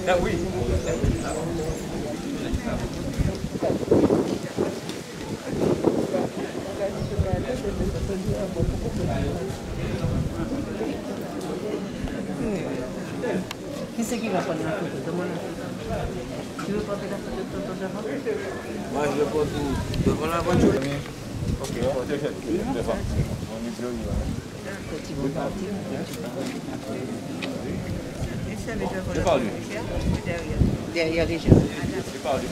Ah oui. Qui c'est qui va prendre la photo? Demande la photo. Tu veux porter la photo de tonton devant? Moi, je le porte devant la voiture. Ok, devant. On est joli. Quand ils vont partir, C'est par lui. derrière les gens. C'est par lui.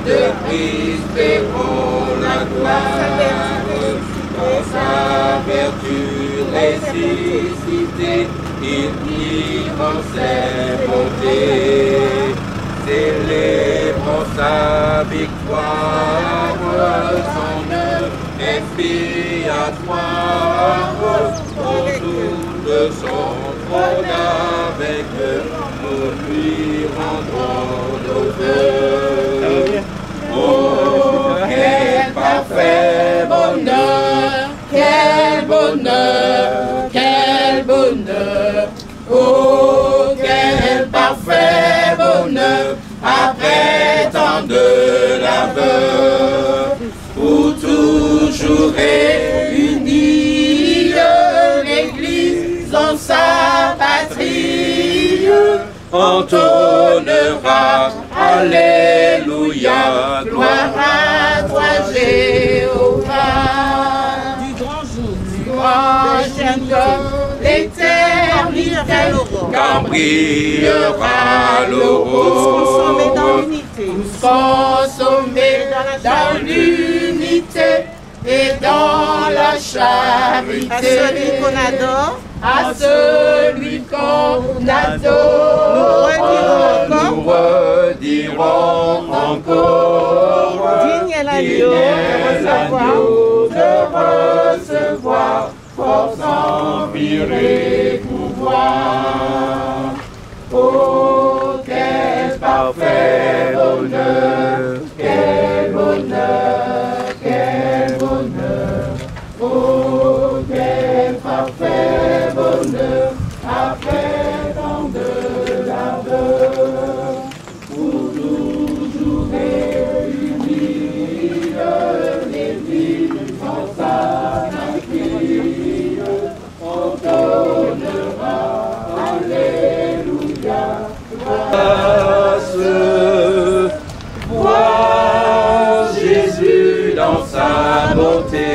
De Christ et pour la gloire, pour sa vertu ressuscité, il vivant ses bontés, célébrant sa victoire, son œuvre expiatoire, autour de son trône avec eux, nous lui rendrons nos vœux. Oh, quel parfait bonheur, quel bonheur, quel bonheur. Oh, quel parfait bonheur, après tant de labeur, pour toujours réunie l'Église en sa patrie, entonnera Alléluia, gloire à toi Jéhovah. Du grand jour, Du grand jour, l'éternité, quand brillera l'aurore. tous consommés dans l'unité. Tous consommés dans l'unité et dans la charité. À celui qu'on adore, À celui qu'on adore, nous redirons nous redirons encore. digne est l'agneau de recevoir force, empire et pouvoir. Oh, quel parfait bonheur, quel bonheur, quel bonheur. Oh, quel parfait bonheur, après tant de labeur, pour toujours réunir les vies en sa fille, on donnera, alléluia, grâce. Voir Jésus dans sa beauté.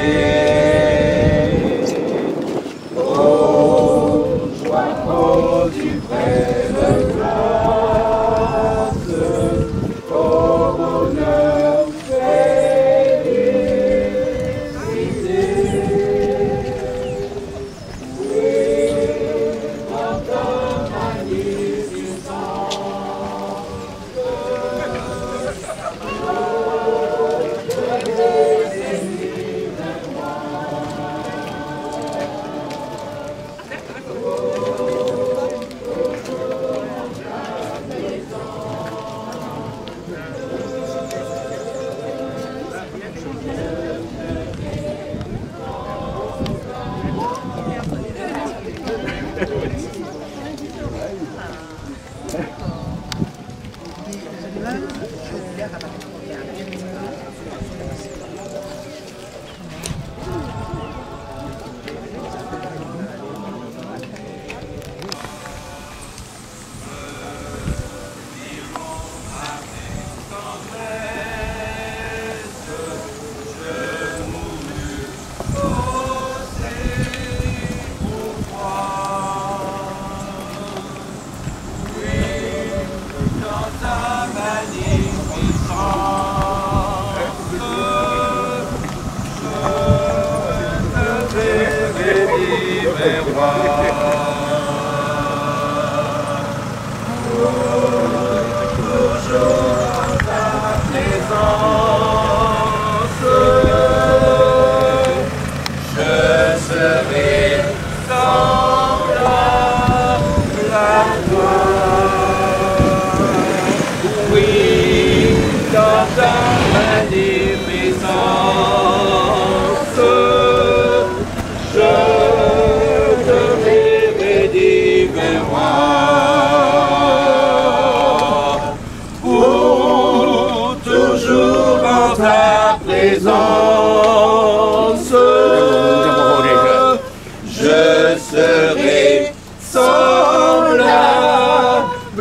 Je serai semblable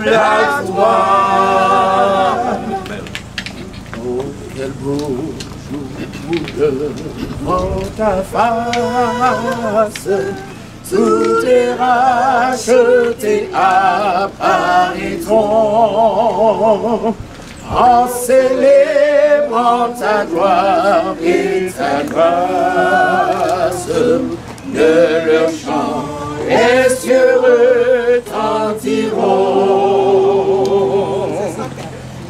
à toi. Oh, quel beau jour devant ta face, tous tes rachetés apparaîtront en célébrant ta gloire et ta grâce. De leur chant, les cieux retentiront.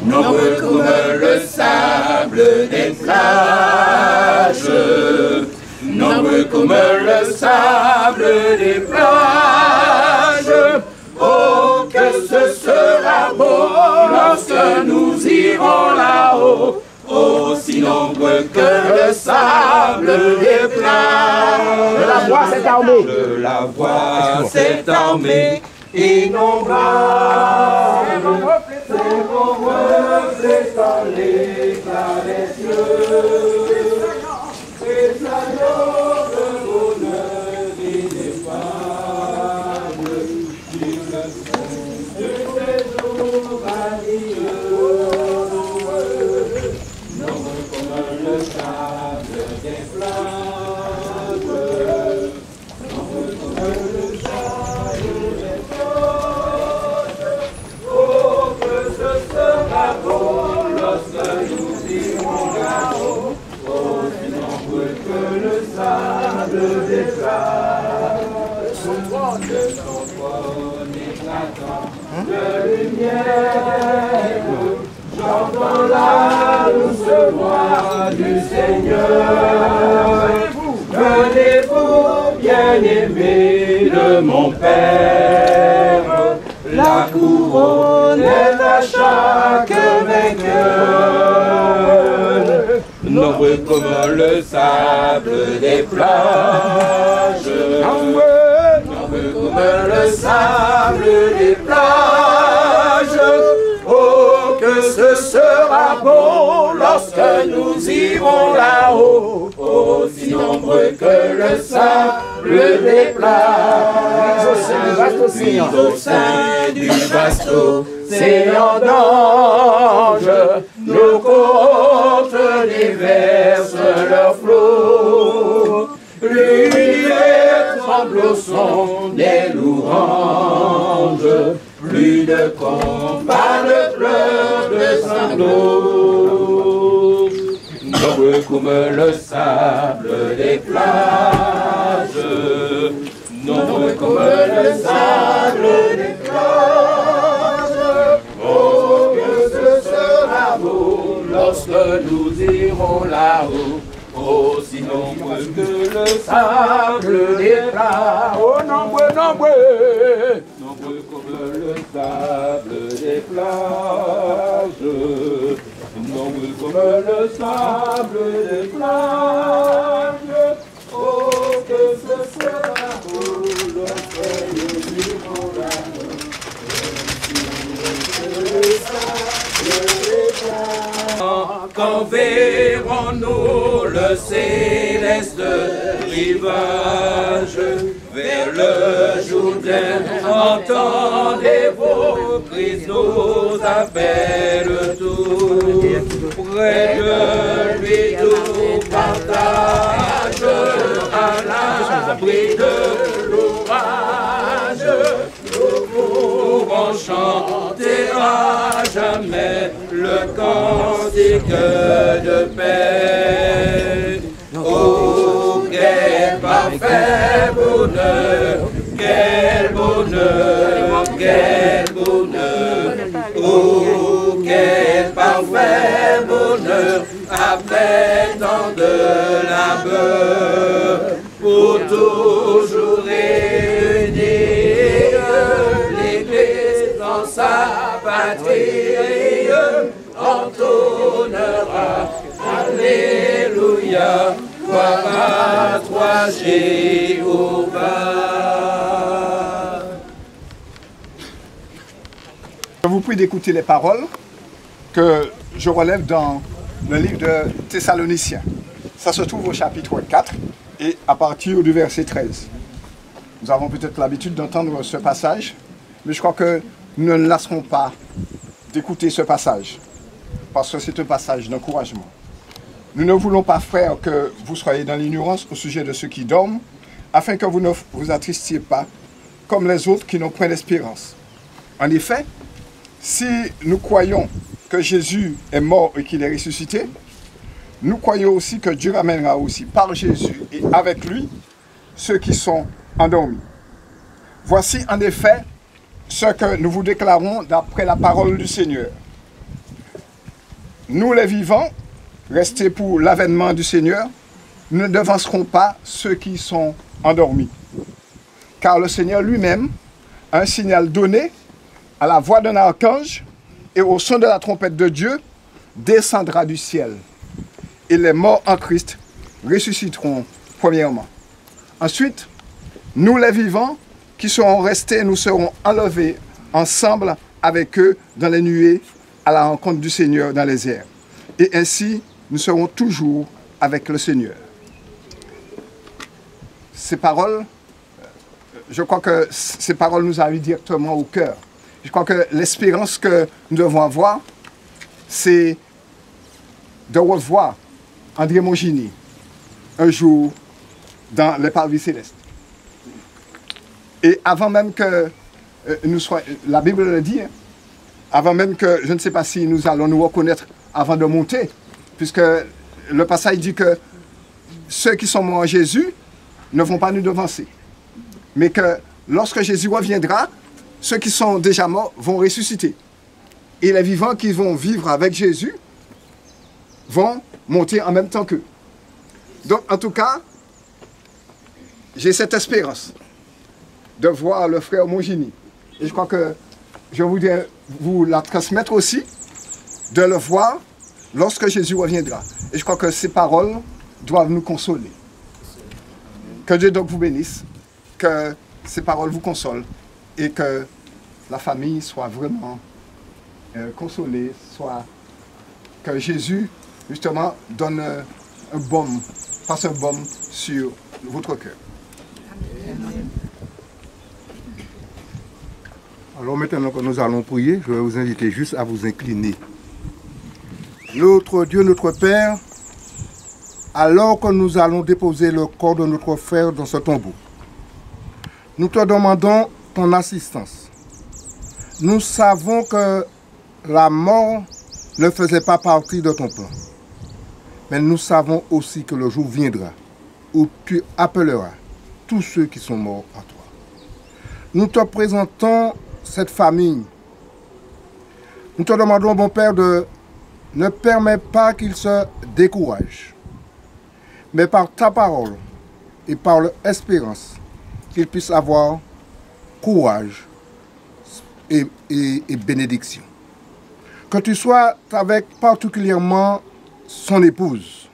Nombreux comme le sable des plages, nombreux comme le sable des plages. Oh, que ce sera beau lorsque nous irons là-haut, aussi nombreux que le sable des plages. De la voix cette armée. De la voix cette armée innombrable. C'est mon reflet dans l'éclat des cieux. Et sa de bonheur ineffable. De ces jours radieux. Le sable des plages, comme le sable des plages. Oh, que ce sera beau lorsque nous irons là-haut, du Seigneur. Venez-vous, bien-aimés de mon Père, la couronne est à chaque vainqueur. Nombreux comme le sable des plages, nombreux comme le sable des plages. Oh, que ce sera beau lorsque nous irons là-haut, aussi nombreux que le sable des plages. Puis au sein du vaste océan d'anges, nos côtes déversent leurs flots. L'univers tremble au son des louanges, plus de combats, de pleurs, de sanglots. Nombreux comme le sable des plages, nombreux comme le sable des plages. Oh, que ce sera beau lorsque nous irons là-haut, aussi nombreux que le sable des plages. Oh, nombreux, nombreux, nombreux comme le sable des plages, nombreux comme le sable des plages. Oh, que ce sera beau lorsque nous irons là-haut, quand verrons-nous le céleste rivage vers le Jourdain? Entendez vos cris, nous appellent tous. Près de lui tout partage, à l'abri de l'orage. Nous pourrons chanter à jamais le cantique de paix. Oh, quel parfait bonheur, quel bonheur, quel bonheur. Oh, quel parfait bonheur, après tant de labeur, pour toujours réunir l'Église dans sa patrie, entonnera Alléluia, gloire à toi Jéhovah. Je vous prie d'écouter les paroles que je relève dans le livre de Thessaloniciens. Ça se trouve au chapitre 4 et à partir du verset 13. Nous avons peut-être l'habitude d'entendre ce passage, mais je crois que nous ne lasserons pas d'écouter ce passage, parce que c'est un passage d'encouragement. Nous ne voulons pas, frères, que vous soyez dans l'ignorance au sujet de ceux qui dorment, afin que vous ne vous attristiez pas comme les autres qui n'ont point d'espérance. En effet, si nous croyons que Jésus est mort et qu'il est ressuscité, nous croyons aussi que Dieu ramènera aussi par Jésus et avec lui ceux qui sont endormis. Voici en effet ce que nous vous déclarons d'après la parole du Seigneur. Nous les vivants, restés pour l'avènement du Seigneur, ne devancerons pas ceux qui sont endormis. Car le Seigneur lui-même a un signal donné à la voix d'un archange et au son de la trompette de Dieu, descendra du ciel. Et les morts en Christ ressusciteront premièrement. Ensuite, nous les vivants qui serons restés, nous serons enlevés ensemble avec eux dans les nuées à la rencontre du Seigneur dans les airs. Et ainsi, nous serons toujours avec le Seigneur. Ces paroles, je crois que ces paroles nous arrivent directement au cœur. Je crois que l'espérance que nous devons avoir, c'est de revoir André Mongini un jour dans les parvis célestes. Et avant même que nous soyons, la Bible le dit, hein, avant même que, je ne sais pas si nous allons nous reconnaître avant de monter, puisque le passage dit que ceux qui sont morts en Jésus ne vont pas nous devancer, mais que lorsque Jésus reviendra, ceux qui sont déjà morts vont ressusciter. Et les vivants qui vont vivre avec Jésus vont monter en même temps qu'eux. Donc, en tout cas, j'ai cette espérance de voir le frère Mongini. Et je crois que je voudrais vous la transmettre aussi, de le voir lorsque Jésus reviendra. Et je crois que ces paroles doivent nous consoler. Que Dieu donc vous bénisse, que ces paroles vous consolent et que la famille soit vraiment consolée, soit que Jésus, justement, donne un baume, passe un baume sur votre cœur. Alors maintenant que nous allons prier, je vais vous inviter juste à vous incliner. Notre Dieu, notre Père, alors que nous allons déposer le corps de notre frère dans ce tombeau, nous te demandons ton assistance. Nous savons que la mort ne faisait pas partie de ton plan. Mais nous savons aussi que le jour viendra où tu appelleras tous ceux qui sont morts à toi. Nous te présentons cette famille. Nous te demandons, bon Père, de ne permettre pas qu'ils se découragent, mais par ta parole et par l'espérance, qu'ils puissent avoir courage et bénédiction. Que tu sois avec particulièrement son épouse,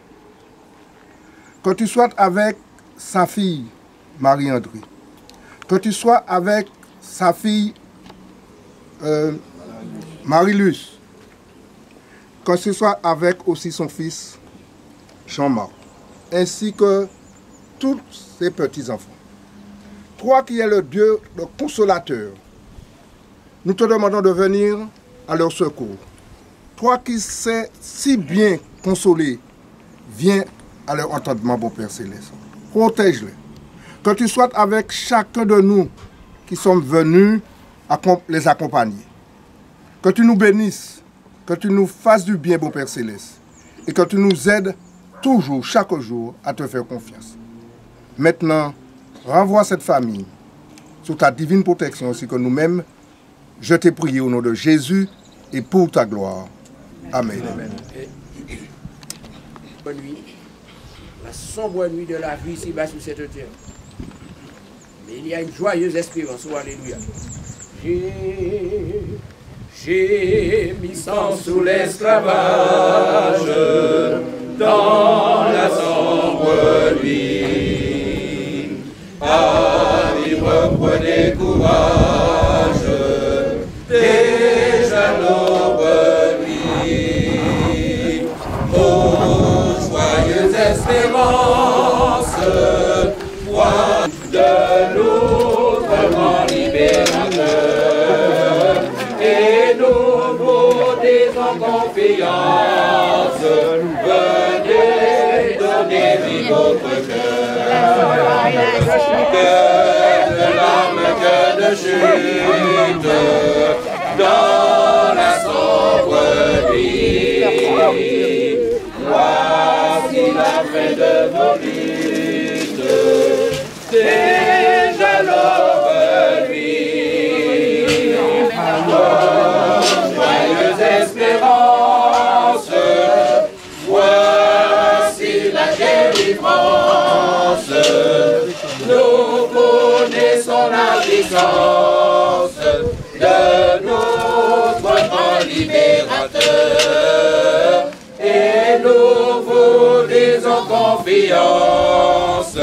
que tu sois avec sa fille Marie-André, que tu sois avec sa fille Marie-Luce, que ce soit avec aussi son fils Jean-Marc, ainsi que tous ses petits-enfants. Toi qui es le Dieu, le consolateur, nous te demandons de venir à leur secours. Toi qui sais si bien consoler, viens à leur entendement, bon Père Céleste. Protège-les. Que tu sois avec chacun de nous qui sommes venus les accompagner. Que tu nous bénisses, que tu nous fasses du bien, bon Père Céleste, et que tu nous aides toujours, chaque jour, à te faire confiance. Maintenant, renvoie cette famille sous ta divine protection, ainsi que nous-mêmes. Je t'ai prié au nom de Jésus et pour ta gloire. Amen. Amen. Bonne nuit. La sombre nuit de la vie ici-bas sur cette terre. Mais il y a une joyeuse espérance. Oh, alléluia. J'ai mis sang sous l'esclavage dans la sombre nuit. À vivre, prenez courage, déjà l'aube nuit. Oh, joyeuse espérance, foi de notre grand libérateur, et nouveau des en confiance, venez donner vie votre cœur. Que de larmes, que de chute, dans la sombre nuit. Voici la fin de vos luttes, déjà l'aube nuit. Oh, joyeuse espérance, voici la délivrance. Nous connaissons la puissance de notre grand libérateur, et nous vous disons confiance.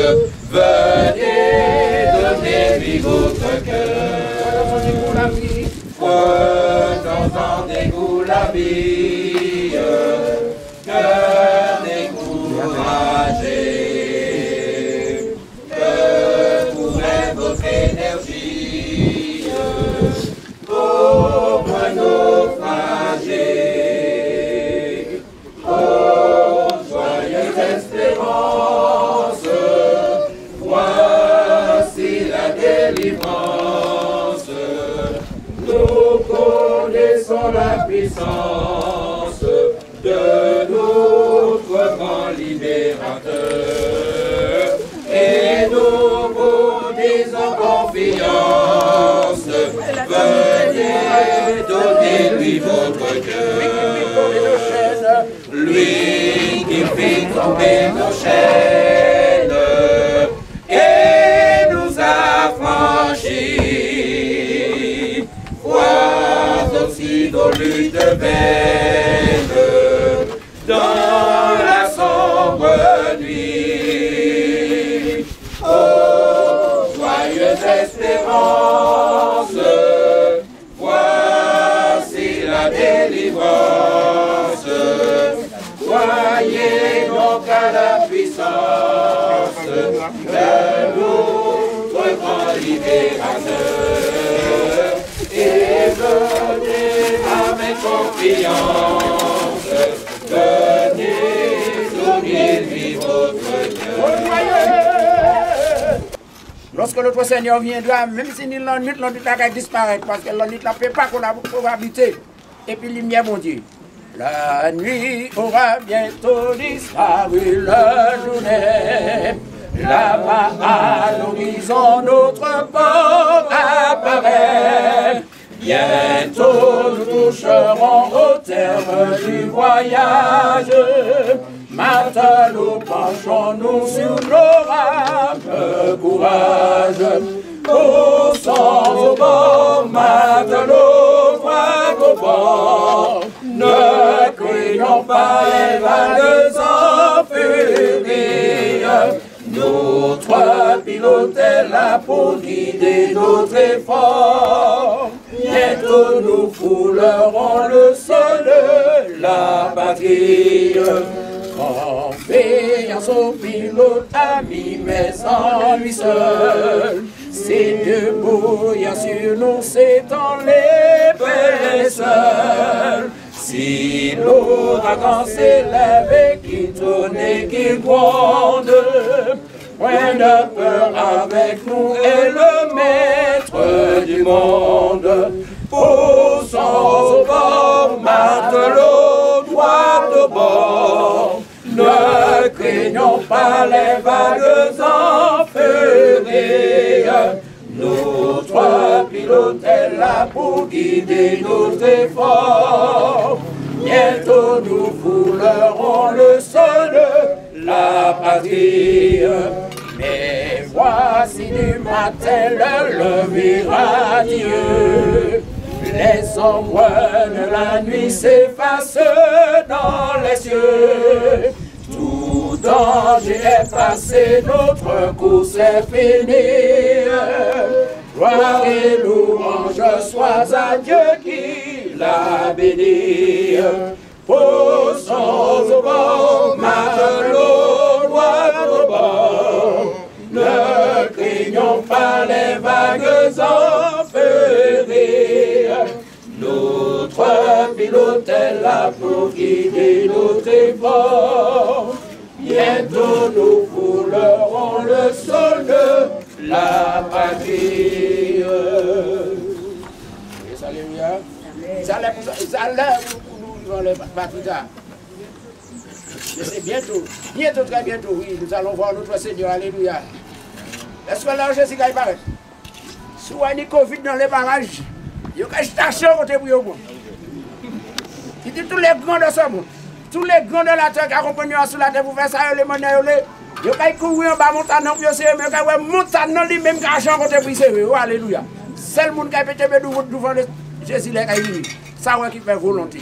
Venez donner-lui votre cœur. Prenons en dégoût la vie, cœur découragé. Que pourrait votre énergie pauvre naufragé. Oh, joyeuse espérance, voici la délivrance. Nous connaissons la puissance de notre grand libérateur, et nous vous disons confiance. Venez donner-lui votre cœur, lui enlevé nos chaînes et nous a franchis. Vois aussi nos luttes vaines dans la sombre nuit. Oh, joyeuse espérance, voici la délivrance. Croyez donc à la puissance de notre grand libérateur et venez avec confiance, venez donner lui votre cœur. Lorsque notre Seigneur viendra, même si nous l'en nuit, l'on va disparaître parce que l'on ne peut pas qu'on a habité. Et puis lumière, mon Dieu. La nuit aura bientôt disparu, le journée. Là-bas à l'horizon, notre port apparaît. Bientôt nous toucherons au terme du voyage. Maintenant penchons-nous sur nos rames, courage. Poussons au bord, maintenant droit au bord. Ne craignons pas les vagues en furie. Notre pilote est là pour guider notre effort. Bientôt nous foulerons le sol de la patrie. Confiance au pilote ami, mais sans lui seul. C'est debout, bien sur nous, c'est en l'épaisseur. Si l'ouragan s'élève et qu'il tourne et qu'il gronde, point de peur avec nous est le maître du monde. Poussons au bord, matelot, droit au bord. Ne craignons pas les vagues en furie. Notre pilote est là pour guider notre effort. Bientôt nous foulerons le sol de la patrie. Mais voici du matin le lever radieux. Les ombres de la nuit s'effacent dans les cieux. Tout danger est passé, notre course est finie. Gloire et louange sois à Dieu qui l'a béni. Poussons au bord, matelot, droit au bord. Ne craignons pas les vagues en furie. Notre pilote est là pour guider notre effort. Bientôt nous foulerons le sol de la patrie. Alléluia. Ça lève pour le baptême. C'est bientôt, très bientôt, oui, nous allons voir notre Seigneur. Alléluia. Est-ce que là, Jésus va y paraître? Si vous avez Covid dans les barrages, il y a une station côté pour vous. Il dit tous les grands de ce monde, tous les grands de la terre qui accompagnent sur la terre pour faire ça, les monnaie, il y a courir en bas montagne, il y a montagne, lui-même qui a changé côté pour y. Alléluia. C'est le monde qui a pété devant Jésus, ça ouais qui fait volonté.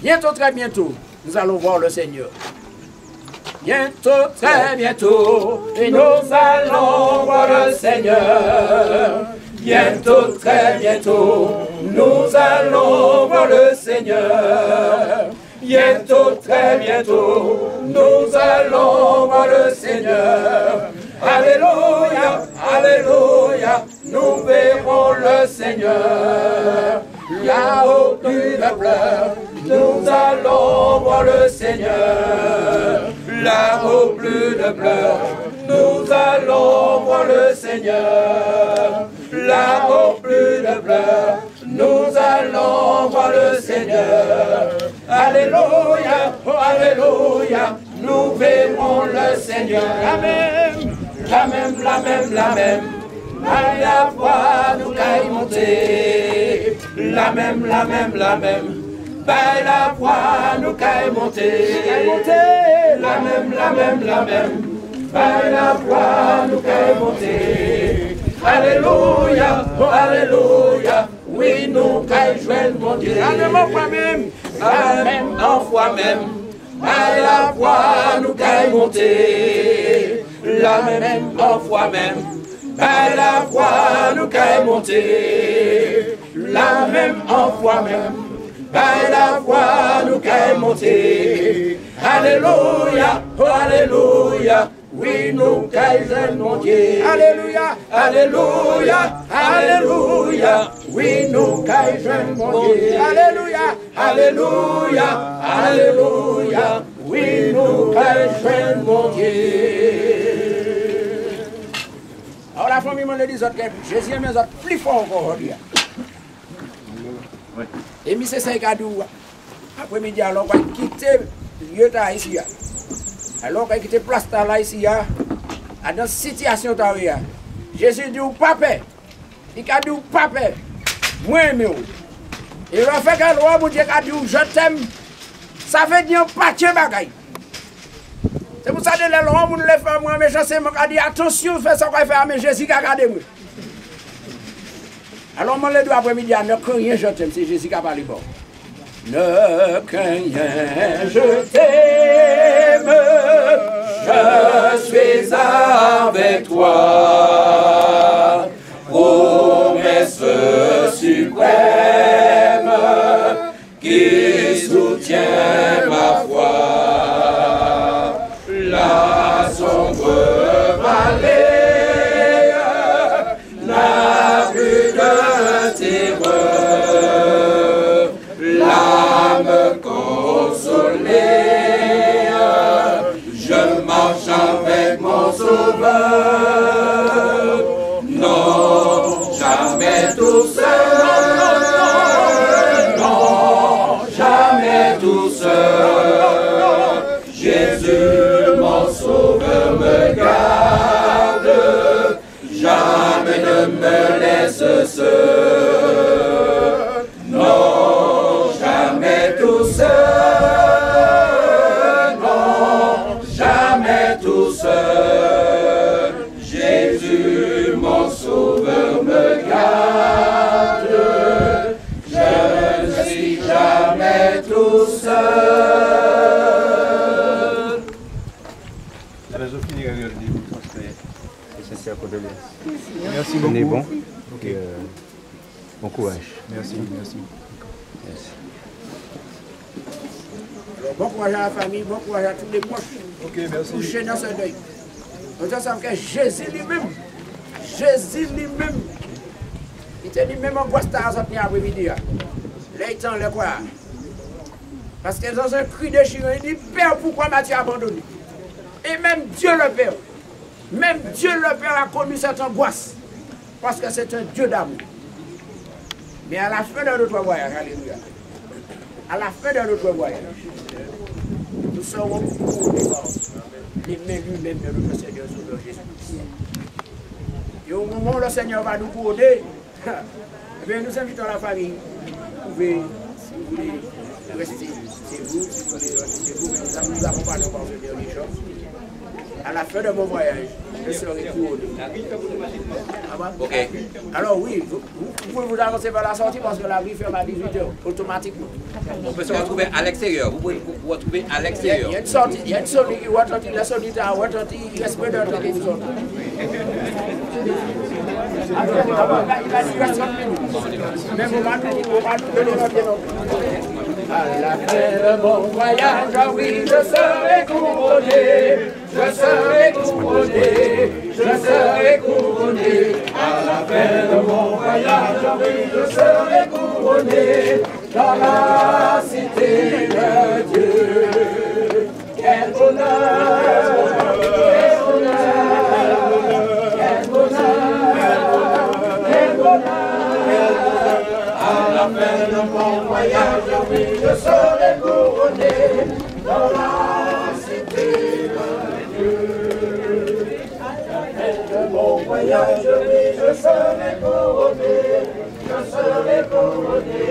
Bientôt, très bientôt, nous allons voir le Seigneur. Bientôt, très bientôt, et nous allons voir le Seigneur. Bientôt, très bientôt, nous allons voir le Seigneur. Bientôt, très bientôt, nous allons voir le Seigneur. Alléluia, alléluia, nous verrons le Seigneur. Là-haut, plus de pleurs, nous allons voir le Seigneur. Là-haut, plus de pleurs, nous allons voir le Seigneur. Là-haut, plus de pleurs, nous allons voir le Seigneur. Alléluia, oh alléluia, nous verrons le Seigneur. Amen, la même, la même, la même. À la fois nous caille monter. La même, la même, la même. Par la foi nous caille monter. La Par la foi, nous qu'à monter. Alléluia, oh alléluia, oui, nous qu'à joindre mon Dieu. Amen en foi même, amen en foi même. Par la foi, nous qu'à monter. La même en foi même. Par la foi, nous qu'à monter. La même en foi même. Par la foi, nous qu'à monter. Alléluia, oh alléluia. Oui, nous caïsons mon Dieu. Alléluia, alléluia, alléluia. Oui, nous caïsons mon Dieu. Alléluia, alléluia, alléluia. Oui, nous caïsons mon Dieu. Alors la famille m'a dit que Jésus est mes autres plus fort encore aujourd'hui. Et M. Seykadou, après-midi, alors on va quitter le lieu ici. Alors qu'il était place là ici, dans une situation là, Jésus dit pas peur. Il a dit pas peur. Moi mais et le fait que le roi mon Dieu a dit je t'aime, ça veut dire pas de bagaille. C'est pour ça que le roi mon le fait moi mais je sais m'a dit attention fais ça qu'on fait mais Jésus qui a regardé moi. Alors moi le doigt après-midi ne rien je t'aime, c'est Jésus qui a parlé bon. Ne crains rien, je t'aime, je suis avec toi, promesse suprême qui soutient ma foi. La sombre vallée n'a plus de terreur. Me consoler, je marche avec mon sauveur, non, jamais tout seul, non, jamais tout seul, Jésus mon sauveur me garde, jamais ne me laisse seul, non, jamais tout seul, non, jamais tout seul. Jésus, mon sauveur, me garde. Je ne suis jamais tout seul. Merci beaucoup. On est bon. Okay. Bon courage. Merci, merci. Alors, bon courage à la famille, bon courage à tous les proches. Ok, merci. Couché dans ce deuil. Nous ensemble que Jésus lui-même, il était lui-même angoisse à sortir après-midi. Là, il tend le quoi. Parce que dans un cri déchirant, il dit Père, pourquoi m'as-tu abandonné? Et même Dieu le Père, a connu cette angoisse. Parce que c'est un Dieu d'amour. Mais à la fin de notre voyage, alléluia, à la fin de notre voyage, nous serons couronnés par les mains lui-même de notre Seigneur Sauveur Jésus-Christ. Et au moment où le Seigneur va nous couronner, nous invitons la famille. Vous pouvez, si vous voulez, rester. C'est vous, si vous voulez, c'est vous, mais nous accompagnons par ce dernier jour. À la fin de mon voyage, je serai couronné. Ok. Alors oui, vous pouvez vous avancer vers la sortie parce que la vie ferme à 18h, automatiquement. On peut se retrouver à l'extérieur. Vous pouvez vous retrouver à l'extérieur. Il y a une sortie qui va sortir, la sortie à sortir, il reste peu d'heures pour vous sortir. Il va dire 60 minutes. Même on va nous donner notre bien. À la fin de mon voyage, oui, je serai couronné. Je serai couronné, je serai couronné. À la fin de mon voyage, oui, je serai couronné. Dans la cité de Dieu. Quel bonheur, quel bonheur, quel bonheur, quel bonheur. À la fin de mon voyage, oui, je serai couronné. Dans la cité de Dieu. De mon voyage, oui, je serai couronné, je serai couronné,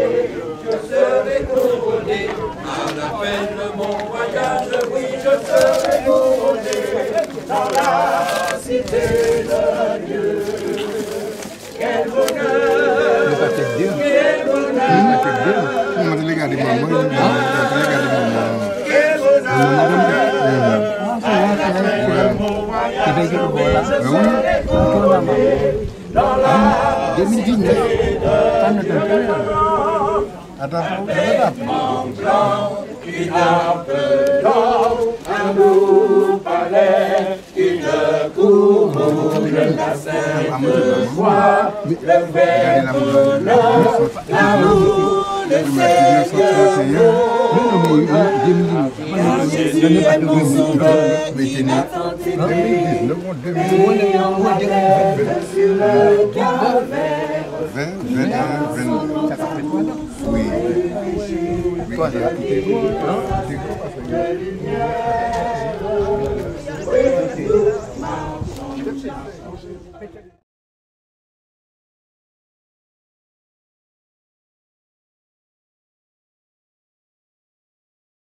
je serai couronné. À la fin de mon voyage. Oui.